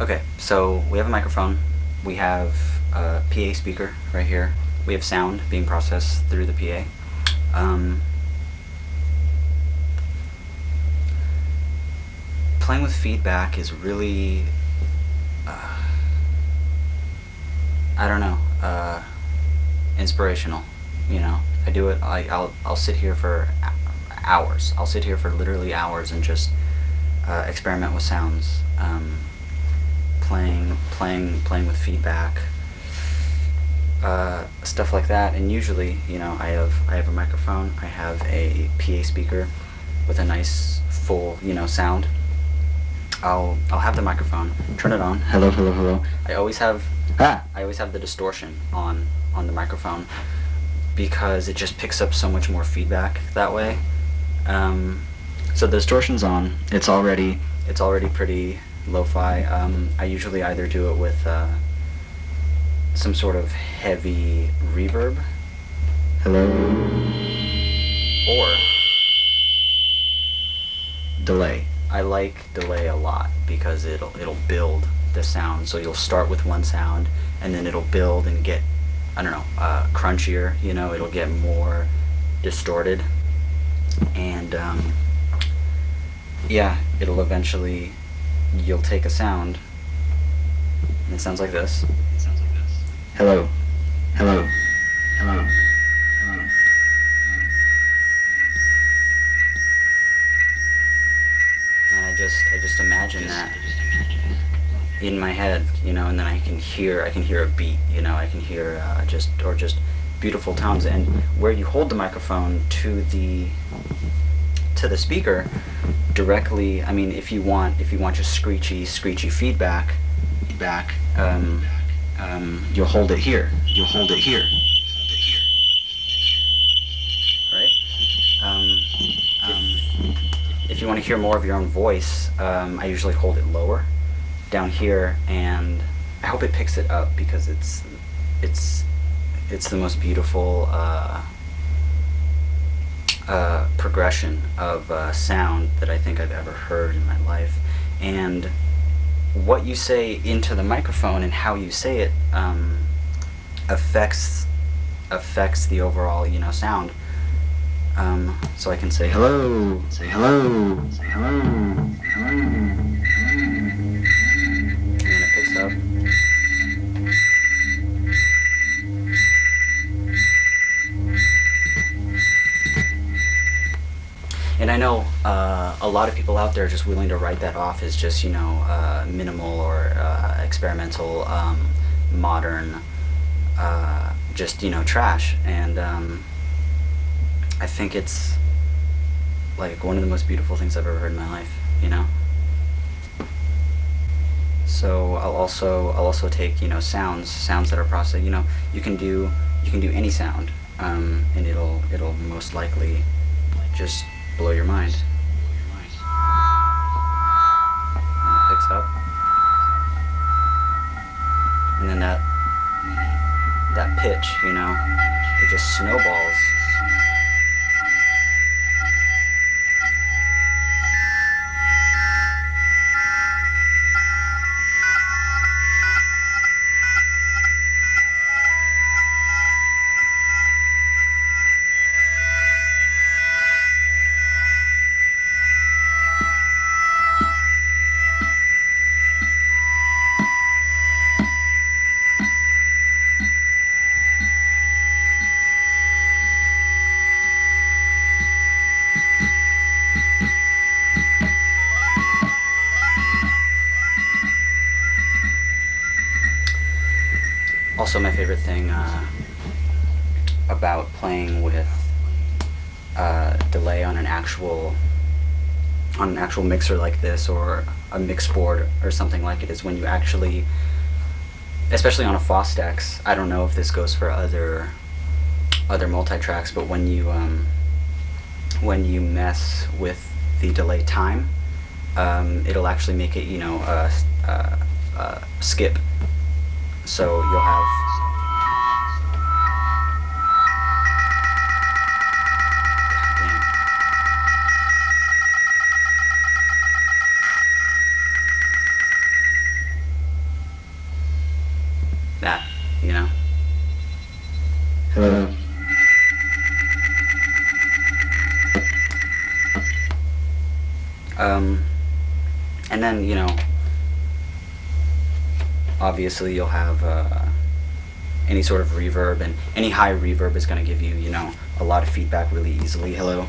Okay, so we have a microphone, we have a PA speaker right here, we have sound being processed through the PA. Playing with feedback is really, I don't know, inspirational. You know, I do it. I'll sit here for hours. I'll sit here for literally hours and just experiment with sounds, playing with feedback, stuff like that. And usually, you know, I have a microphone. I have a PA speaker with a nice full, you know, sound. I'll have the microphone, turn it on. Hello, hello, hello. I always have the distortion on the microphone because it just picks up so much more feedback that way. So the distortion's on. It's already pretty lo-fi. I usually either do it with some sort of heavy reverb. Hello. Or delay. I like delay a lot because it'll build the sound. So you'll start with one sound and then it'll build and get, I don't know, crunchier. You know, it'll get more distorted, and yeah, it'll eventually, you'll take a sound and it sounds like this. Hello, hello, hello. And I just imagine that in my head, you know, and then I can hear a beat, you know, I can hear just beautiful tones. And where you hold the microphone to the speaker directly, I mean, if you want just screechy feedback, you'll hold it here. Right? If you want to hear more of your own voice, I usually hold it lower down here, and I hope it picks it up because it's the most beautiful progression of sound that I think I've ever heard in my life. And what you say into the microphone and how you say it affects the overall, you know, sound. So I can say hello, say hello, say hello, say hello, and then it picks up. And I know a lot of people out there are just willing to write that off as just, you know, minimal or experimental, modern, just, you know, trash. And I think it's like one of the most beautiful things I've ever heard in my life, you know. So I'll also take, you know, sounds that are processed. You know, you can do any sound, and it'll most likely just blow your mind. And it picks up, and then that pitch, you know, it just snowballs. Also, my favorite thing about playing with delay on an actual mixer like this, or a mix board or something like it, is when you actually, especially on a Fostex, I don't know if this goes for other multi-tracks, but when you mess with the delay time, it'll actually make it, you know, skip. So you'll have you know. Hello. And then, you know, obviously you'll have any sort of reverb, and any high reverb is going to give you, you know, a lot of feedback really easily. Hello.